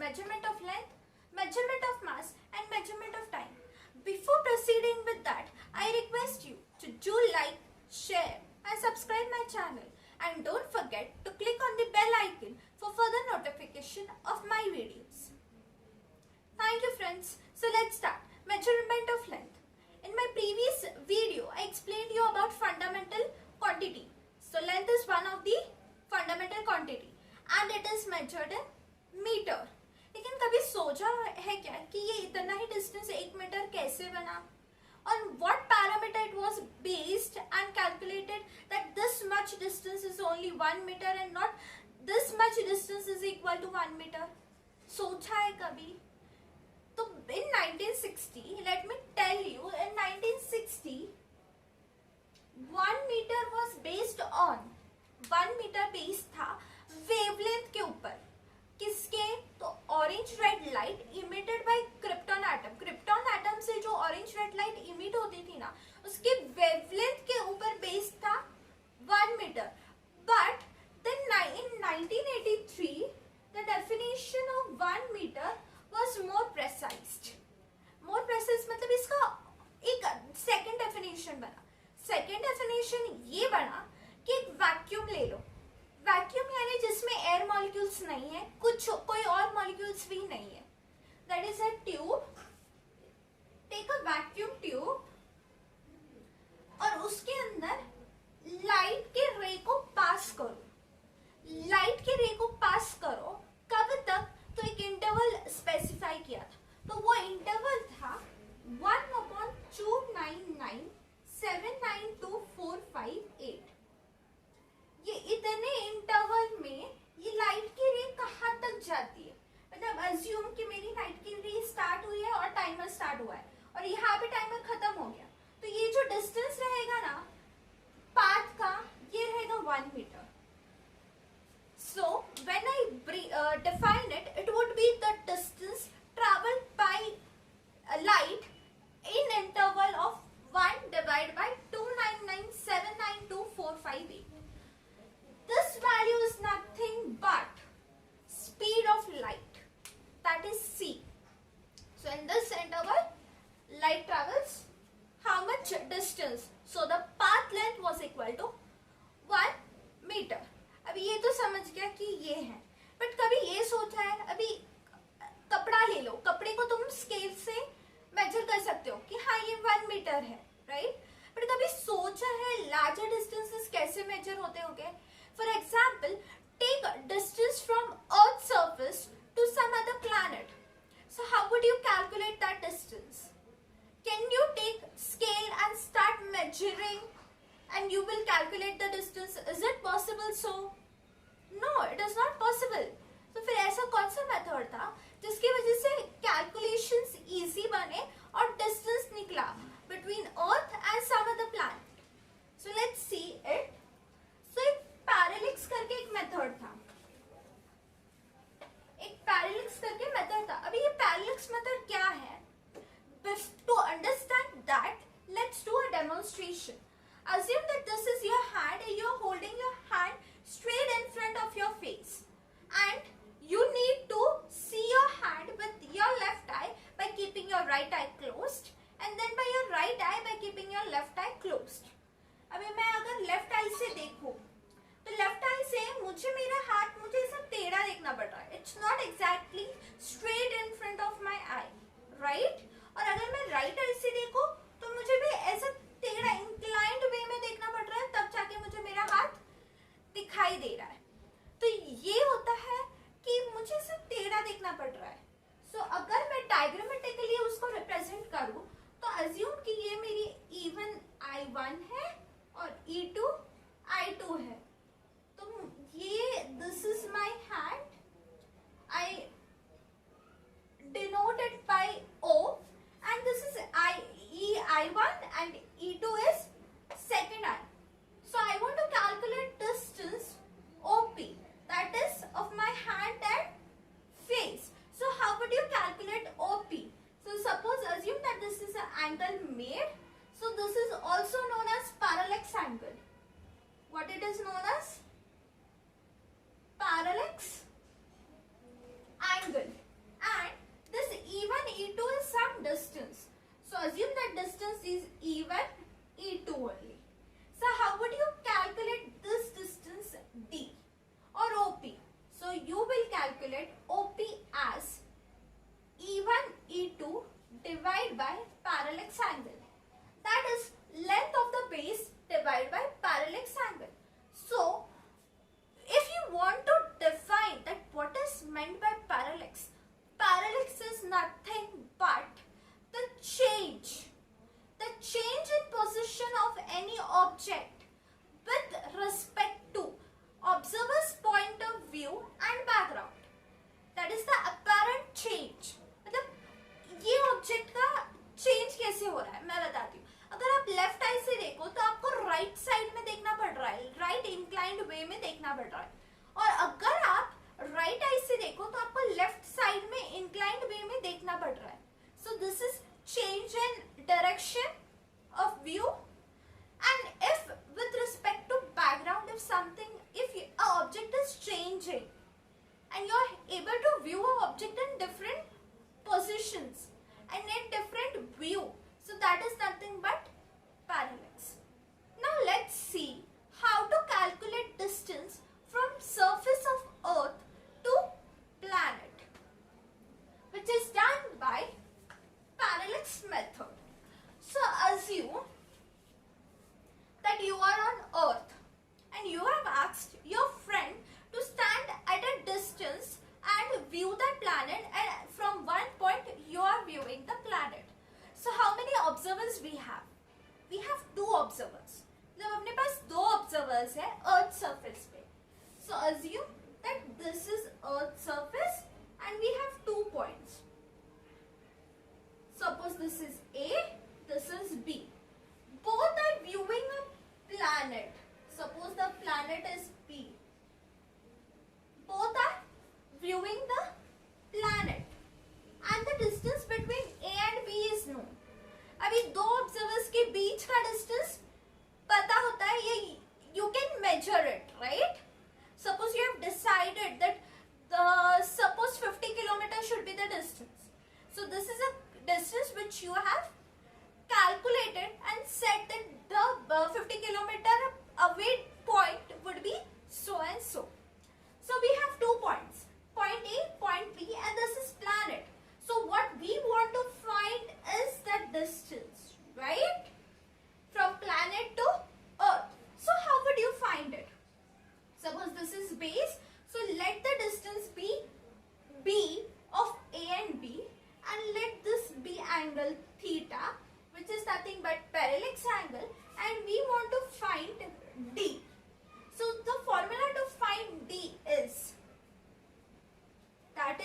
measurement of length, measurement of mass and measurement of time. Before proceeding with that, I request you to do like, share and subscribe my channel, and don't forget to click on the bell icon for further notification of my videos. Thank you friends. So let's start. Measurement of length. In my previous video, I explained you about fundamental quantity. So length is one of the fundamental quantity and it is measured in meter. लेकिन कभी सोचा है क्या कि ये इतना ही distance 1 metre कैसे बना? On what parameter it was based and calculated that this much distance is only 1 meter and not this much distance is equal to 1 meter? सोचा है कभी? तो in 1960, let me tell you, in 1960, 1 meter was based on 1 meter based था wavelength के ऊपर. किसके? तो orange red light emitted by krypton atom. Krypton atom से जो ऑरेंज रेड लाइट इमिट होती थी ना, उसके वेवलेंथ के ऊपर बेस्ड था 1 metre. But then in 1983 the definition of 1 meter was more precise. More precise मतलब इसका एक सेकंड डेफिनेशन बना. सेकंड डेफिनेशन ये बना कि एक वैक्यूम ले लो. वैक्यूम यानी जिसमें एयर मॉलिक्यूल्स नहीं है, कुछ कोई और मॉलिक्यूल्स भी नहीं है. That is a tube. Take a vacuum tube और उसके अंदर लाइट के रे को पास करो. लाइट के रे को पास करो कब तक? तो एक इंटरवल स्पेसिफाई किया था. तो वो इंटरवल था 1/299792458. ये इतने इंटरवल में ये लाइट की रे कहाँ तक जाती है? मतलब अज्यूम कि मेरी लाइट की रे स्टार्ट हुई है और टाइमर स्टार्ट हुआ है और यहाँ पे टाइमर खत्म हो गया. तो ये जो डिस्टेंस रहेगा ना पाथ का, ये रहेगा 1 metre. So when I define it, it would be the distance traveled by light in interval of 1 divided by 299792458. This value is nothing but speed of light, that is c. So in this interval, light travels how much distance? So the path length was equal to 1 meter. अभी ये तो समझ गया कि ये है, but कभी ये सोचा है? अभी कपड़ा ले लो, कपड़े को तुम स्केल से मेजर कर सकते हो कि हाँ ये 1 मीटर है, राइट? बट कभी सोचा है लार्जर डिस्टेंसेस कैसे मेजर होते होंगे? For example, take distance from earth surface to some other planet. So how would you calculate that distance? Can you take scale and start measuring and you will calculate the distance? Is it possible so? No, it is not possible. तो फिर ऐसा कौन सा method था जिसकी वजह से calculations easy बने और डिस्टेंस निकला between Earth and some other planet? So let's see it. So एक पैरेलैक्स करके एक मेथड था. एक पैरेलैक्स करके मेथड था. अभी ये पैरेलैक्स मेथड क्या है? To understand that, let's do a demonstration. Assume that this is your hand and you are holding your hand straight in front of your face, and you need to see your hand with your left eye by keeping your right eye closed, and then by your right eye by keeping your left eye closed. अभी मैं अगर left आई से देखूं तो left आई से मुझे मेरा हाथ मुझे ऐसा टेढ़ा देखना पड़ रहा है. It's not exactly straight in front of my I, right? और अगर मैं राइट आई से देखूं तो मुझे भी ऐसा टेढ़ा इंक्लाइंड वे में देखना पड़ रहा है, तब जाके मुझे मेरा हाथ दिखाई दे रहा है. तो ये होता है कि मुझे सिर्फ टेढ़ा देखना पड़ रहा है. सो अगर मैं डायग्रामेटिकली उसको रिप्रेजेंट करूं तो अज्यूम कि ये मेरी E1 I1 है और E2 I2 है. तो ये this is my hand. I denote it by O and this is I1 and E2 is second eye. So I want to calculate distance OP, that is of my hand and face. So how would you calculate OP? So suppose assume that this is an angle made. So this is also known as parallax angle. What it is known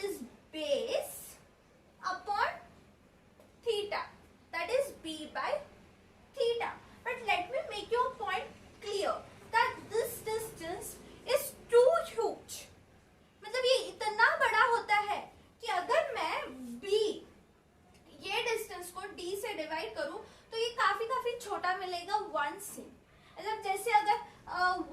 is base upon theta, that is b by theta. But let me make your point clear that this distance is too huge. मतलब ये इतना बड़ा होता है कि अगर मैं b ये डिस्टेंस को d से डिवाइड करूं तो ये काफी छोटा मिलेगा 1 से. मतलब जैसे अगर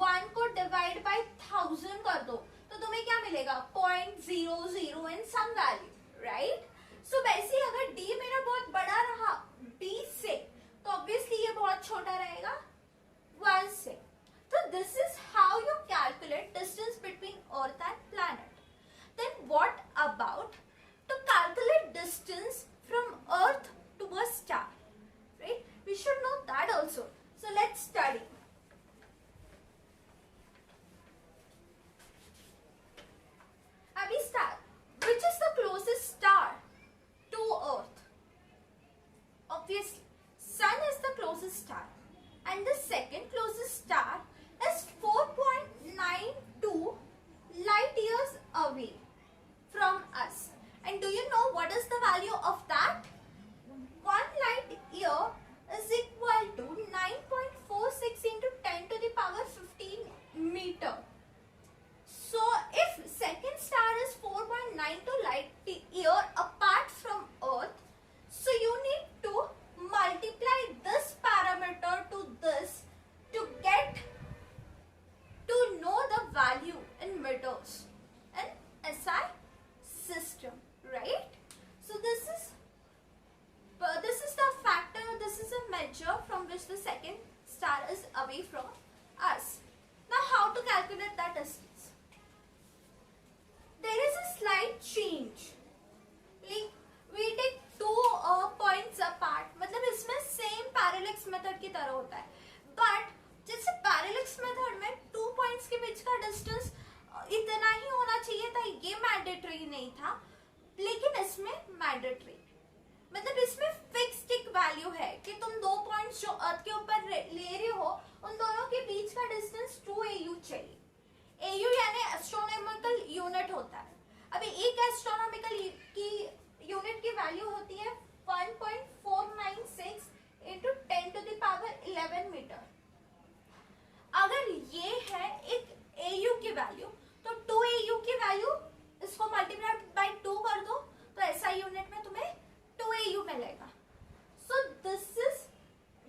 1 को डिवाइड बाय 1000 कर दो तो तुम्हें क्या मिलेगा 0.00 एंड सम वैल्यू, राइट. सो वैसे अगर d मेरा बहुत बड़ा रहा b से तो ऑब्वियसली ये बहुत छोटा रहेगा 1 से. तो this is how you calculate distance between earth and planet. Then what about to calculate distance from earth to a star, right. We should know that also. So let's study. अभी star, which is the closest star to earth? Obviously sun is the closest star and the second closest star is 4.92 light years away from us. And do you know what is the value of that? 1 light year is equal to 9.46 into 10 to the power 15 meter. So if second star is 4.92 light year apart from earth, so you need to multiply this parameter to this to get to know the value in meters in SI system, right? So this is the factor, this is a measure from which the second star is away from us. Now how to calculate that distance? There is a slight change. Like we take 2 points apart. मतलब इसमें same parallax method की तरह होता है. But जैसे parallax method में 2 points के बीच का distance इतना ही होना चाहिए था, ये mandatory नहीं था. लेकिन इसमें mandatory. मतलब इसमें fixed एक value है कि तुम 2 points जो अर्थ के ऊपर ले रहे हो उन दोनों के बीच का distance 2 AU चाहिए. AU यानी एस्ट्रोनॉमिकल यूनिट होता है. अभी एक एस्ट्रोनॉमिकल की यूनिट की वैल्यू होती है 1.496 into 10 to the power 11 metre. अगर ये है एक AU की वैल्यू तो 2 AU की वैल्यू इसको मल्टीप्लाई बाय 2 कर दो तो ऐसा यूनिट में तुम्हें 2 AU मिलेगा. So this is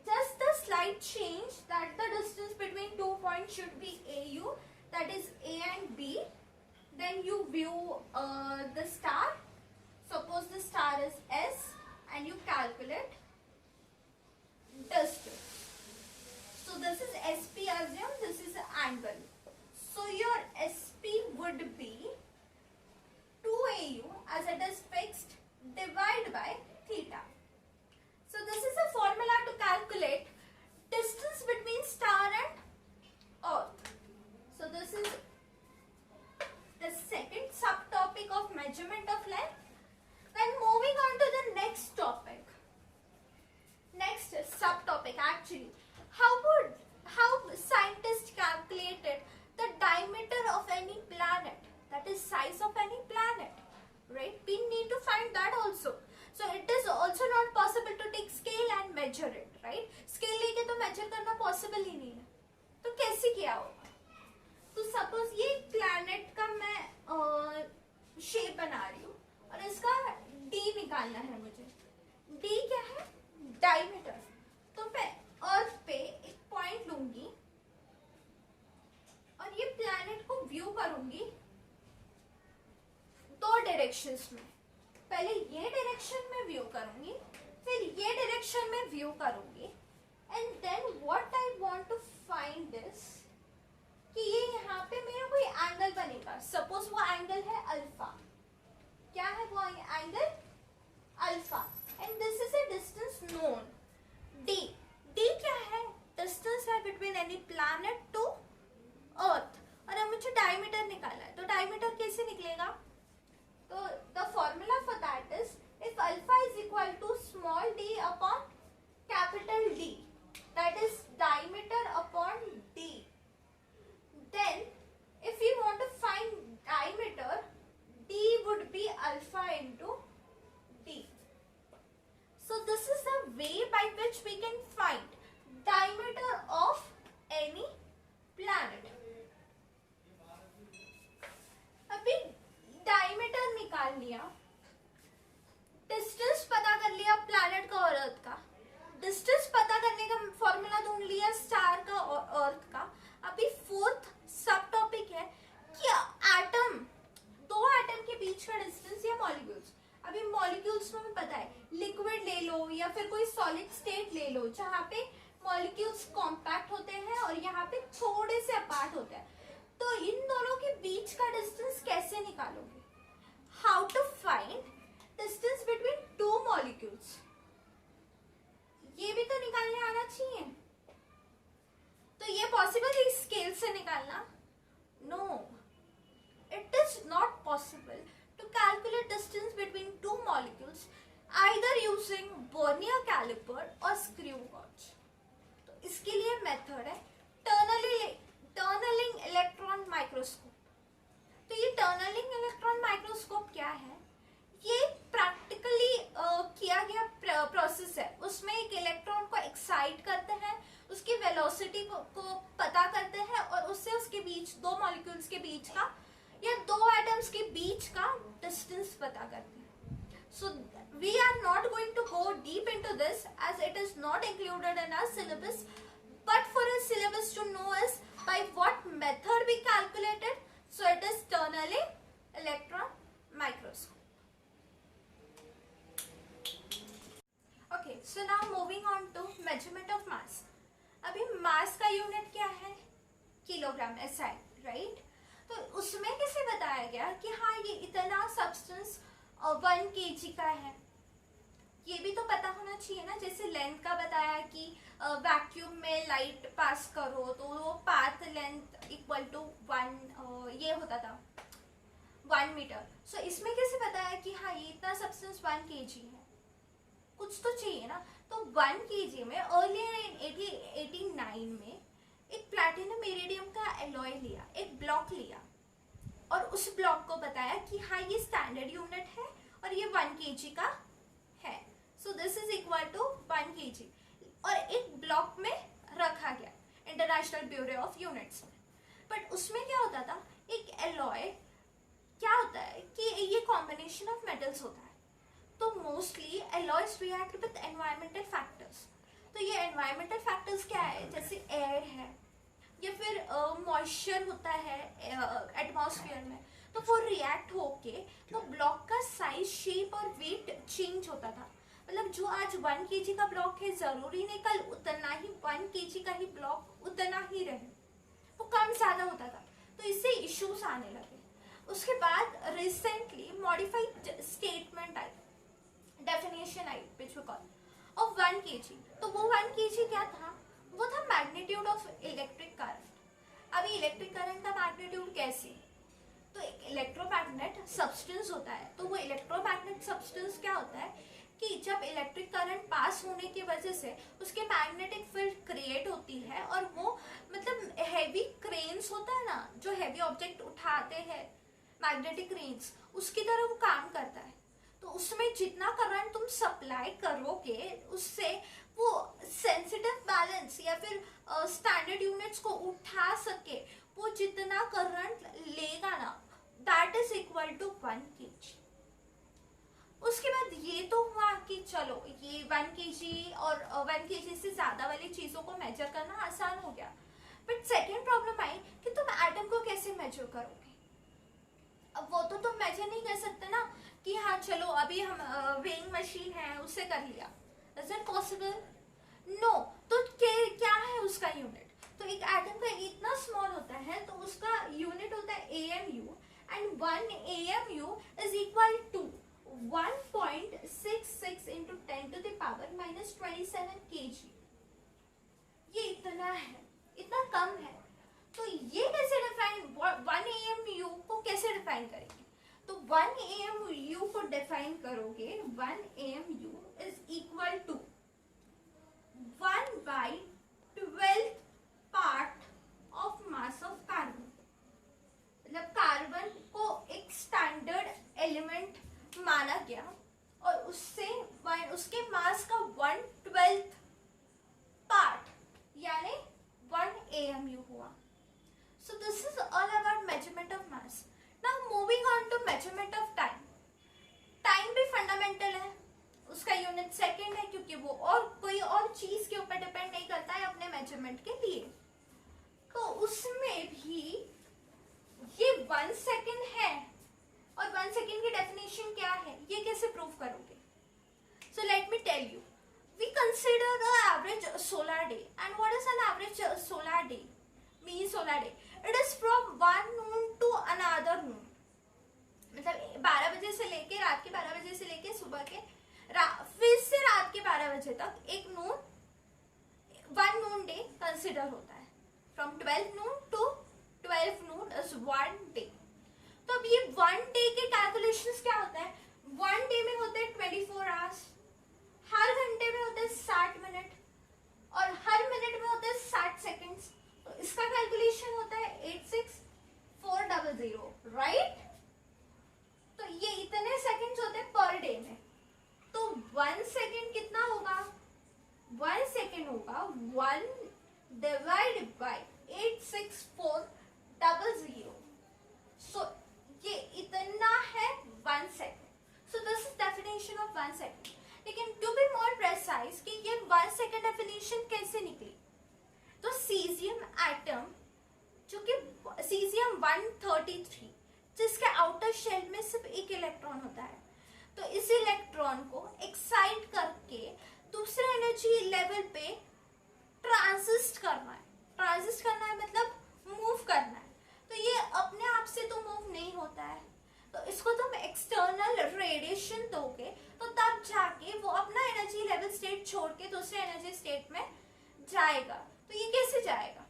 just the slight change that the distance between 2 points should be AU, that is A and B. Then you view the star. Suppose the star is S and you calculate distance. So this is SP, assume this is an angle. So your SP would be 2AU as it is fixed divided by theta. So this is a formula to calculate distance between star and earth. So this is the second subtopic of measurement of length. Then moving on to the next topic. Next subtopic actually. How scientists calculated the diameter of any planet, that is size of any planet, right? We need to find that also. So it is also not possible to take scale and measure it, right? Scale लेके तो measure करना possible ही नहीं है. तो कैसे किया होगा? तो सपोज ये प्लैनेट का मैं शेप बना रही हूँ और इसका d निकालना है मुझे. d क्या है? डायमीटर. तो मैं अर्थ पे एक पॉइंट लूंगी और ये प्लैनेट को व्यू करूंगी 2 डायरेक्शंस में. पहले ये डायरेक्शन में व्यू करूंगी, फिर ये डायरेक्शन में व्यू करूंगी. And then what I want to find this कि ये यहाँ पे मेरा कोई एंगल बनेगा. सपोज वो एंगल है अल्फा. क्या है वो angle? Alpha. And this is a distance known d. d क्या है? डिस्टेंस है between any planet to earth. और अब मुझे डायमीटर निकालना है. तो डायमीटर कैसे निकलेगा? तो the formula for that is if alpha is equal to small d upon capital D, that is diameter upon d. Then if we want to find diameter, d would be molecules में पता है, liquid ले लो या फिर कोई solid state ले लो जहाँ पे मॉलिक्यूल्स कॉम्पैक्ट होते हैं और यहाँ पे थोड़े से अपार्ट होते हैं, तो इन दोनों के बीच का डिस्टेंस कैसे निकालोगे? How to find distance between two molecules, ये भी तो निकालने आना चाहिए। तो ये पॉसिबल है स्केल से निकालना? No, it is not possible to calculate distance between two molecules either using vernier caliper or screw gauge. तो इसके लिए मेथड है टनलिंग इलेक्ट्रॉन माइक्रोस्कोप। तो ये टनलिंग इलेक्ट्रॉन माइक्रोस्कोप क्या है? ये प्रैक्टिकली किया गया प्रोसेस है। उसमें एक इलेक्ट्रॉन को एक्साइट करते हैं, उसकी वेलोसिटी को पता करते हैं और उससे उसके बीच दो मॉलिक्यूल्स के बीच का या दो एटम्स के बीच का डिस्टेंस पता करते हैं। So we are not going to go deep into this as it is not included in our syllabus, but for a syllabus to know is by what method we calculated, so it is tunneling electron microscope. Okay, so now moving on to measurement of mass. अभी मास का unit क्या है? Kilogram, SI, right? तो उसमें कैसे बताया गया कि हाँ ये इतना सब्सटेंस 1 kg का है, ये भी तो पता होना चाहिए ना। जैसे लेंथ का बताया कि वैक्यूम में लाइट पास करो तो वो पाथ लेंथ इक्वल टू 1 ये होता था 1 मीटर। सो इसमें कैसे बताया कि हाँ ये इतना सब्सटेंस 1 kg है? कुछ तो चाहिए ना। तो 1 kg में अर्लियर इन 1889 में एक प्लैटिनम इरिडियम का एलॉय लिया, एक ब्लॉक लिया और उस ब्लॉक को बताया कि हाँ ये स्टैंडर्ड यूनिट है और ये 1 kg का है। So this is equal to 1 kg और एक ब्लॉक में रखा गया इंटरनेशनल ब्यूरो ऑफ यूनिट्स में। बट उसमें क्या होता था, एक एलॉय क्या होता है कि ये कॉम्बिनेशन ऑफ मेटल्स होता है, तो mostly alloys react with environmental factors. तो ये एनवायरमेंटल फैक्टर्स क्या है? जैसे एयर है या फिर मॉइस्चर होता है एटमॉस्फेयर में, तो वो रिएक्ट होके तो ब्लॉक का साइज, शेप और वेट चेंज होता था। मतलब जो आज 1 kg का ब्लॉक है जरूरी नहीं कल उतना ही 1 kg का ही ब्लॉक उतना ही रहे, वो कम ज्यादा होता था। तो इससे इश्यूज आने लगे। उसके बाद रिसेंटली मॉडिफाइड स्टेटमेंट आई, डेफिनेशन आई which we call of 1 kg। तो वो 1 kg क्या था? वो था मैग्नीट्यूड ऑफ इलेक्ट्रिक करंट। अभी इलेक्ट्रिक करंट का मैग्नीट्यूड कैसे? तो एक इलेक्ट्रोमैग्नेट सब्सटेंस होता है, तो वो इलेक्ट्रोमैग्नेट सब्सटेंस क्या होता है कि जब इलेक्ट्रिक करंट पास होने की वजह से उसके मैग्नेटिक फील्ड क्रिएट होती है और वो मतलब हैवी क्रेन्स होता है ना, जो हैवी ऑब्जेक्ट उठाते हैं मैग्नेटिक क्रेन्स, उसकी तरह वो काम करता है। तो उसमें जितना करंट तुम सप्लाई करोगे उससे वो सेंसिटिव बैलेंस या फिर स्टैंडर्ड यूनिट्स को उठा सके, वो जितना करंट लेगा ना that is equal to 1 kg। उसके बाद ये तो हुआ कि चलो ये 1 kg और 1 kg से ज्यादा वाली चीजों को मेजर करना आसान हो गया। बट सेकेंड प्रॉब्लम आई कि तुम एटम को कैसे मेजर करोगे? अब वो तो तुम मेजर नहीं कर सकते ना कि हाँ चलो अभी हम वेइंग मशीन है उससे कर लिया। Is it possible? नो। तो क्या है उसका यूनिट? तो एक एटम का इतना स्मॉल होता है तो उसका यूनिट होता है AMU and 1 AMU is equal to 1.66 into 10 to the power minus 27 kg। ये इतना है, इतना कम है। तो ये कैसे डिफाइन 1 AMU को कैसे डिफाइन करेंगे? तो 1 AMU को डिफाइन करोगे 1 AMU is equal to 1/12 part of mass of carbon. मतलब कार्बन को एक स्टैंडर्ड एलिमेंट माना गया और उसके मास का 1/12 पार्ट यानी 1 AMU हुआ। So this is all about measurement of mass. Now moving on to measurement of time. Time भी फंडामेंटल है, उसका यूनिट सेकेंड है क्योंकि वो और कोई और चीज के ऊपर डिपेंड नहीं करता है अपने मेजरमेंट के लिए। तो उसमें भी ये 1 सेकेंड है और 1 सेकेंड की डेफिनेशन क्या है, ये कैसे प्रूव करोगे? tell you, we consider the average solar day. And what is an average solar day? Mean solar day. It is from one noon to another noon. मतलब 12 बजे से लेके रात के 12 बजे से लेके सुबह के फिर से रात के 12 बजे तक एक noon one noon day consider होता है. From 12 noon to 12 noon is one day. तो अब ये वन डे के कैलकुलेशंस क्या होता है? वन डे में होते हैं 24 आवर्स, हर घंटे में होते हैं 60 मिनट और हर मिनट में होते हैं 60 सेकेंड्स. तो इसका कैलकुलेशन होता है 86400, राइट? तो ये इतने सेकेंड्स होते हैं पर डे में. तो 1 सेकेंड कितना होगा? 1 सेकेंड होगा 1 डिवाइड बाय 86400. सो ये इतना है 1 second. So this is definition of 1 second. लेकिन टू बी मोर प्रेसाइज कि ये 1 सेकेंड डेफिनेशन कैसे निकली? तो सीजियम एटम, जो कि सीजियम 133, जिसके आउटर शेल में सिर्फ एक इलेक्ट्रॉन होता है, तो इस इलेक्ट्रॉन को एक्साइट करके दूसरे एनर्जी लेवल पे ट्रांजिस्ट करना है. ट्रांजिस्ट करना है मतलब मूव करना है. तो ये अपने आप से तो मूव नहीं होता है. तो इसको तुम एक्सटर्नल रेडिएशन दोगे तो तब जाके वो अपना एनर्जी लेवल स्टेट छोड़ के दूसरे एनर्जी स्टेट में जाएगा. तो ये कैसे जाएगा?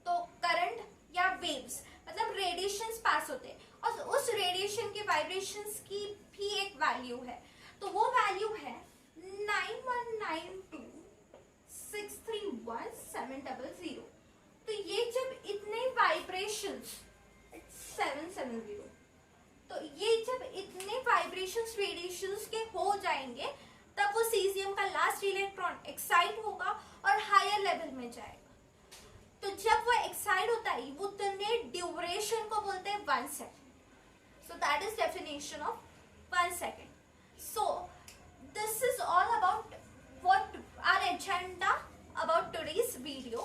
तो करंट या वेव्स मतलब रेडिएशंस पास होते हैं और उस रेडिएशन के वाइब्रेशंस की भी एक वैल्यू है. तो वो वैल्यू है 9192631700. तो ये जब इतने वाइब्रेशंस 770, तो ये जब इतने वाइब्रेशंस रेडिएशंस के हो जाएंगे तब वो सीजियम का लास्ट इलेक्ट्रॉन एक्साइट होगा और हायर लेवल में जाएगा. तो जब वो एक्साइट होता है वो उतने ड्यूरेशन को बोलते हैं 1 second. So that is definition of 1 second. So this is all about what our agenda about today's video,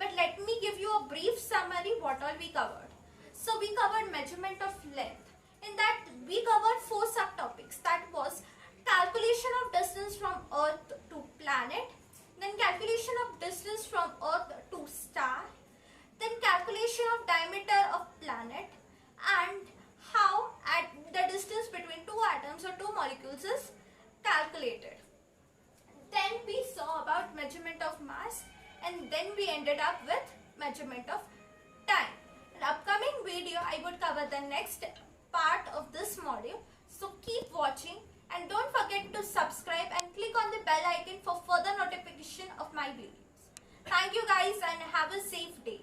but let me give you a brief summary what all we covered. So we covered measurement of length. In that we covered 4 subtopics. That was calculation of distance from Earth to planet, then calculation of distance from Earth to star, then calculation of diameter of planet, and how at the distance between two atoms or two molecules is calculated. Then we saw about measurement of mass, and then we ended up with measurement of time. In upcoming video I would cover the next part of this module. So keep watching and don't forget to subscribe and click on the bell icon for further notification of my videos. Thank you guys and have a safe day.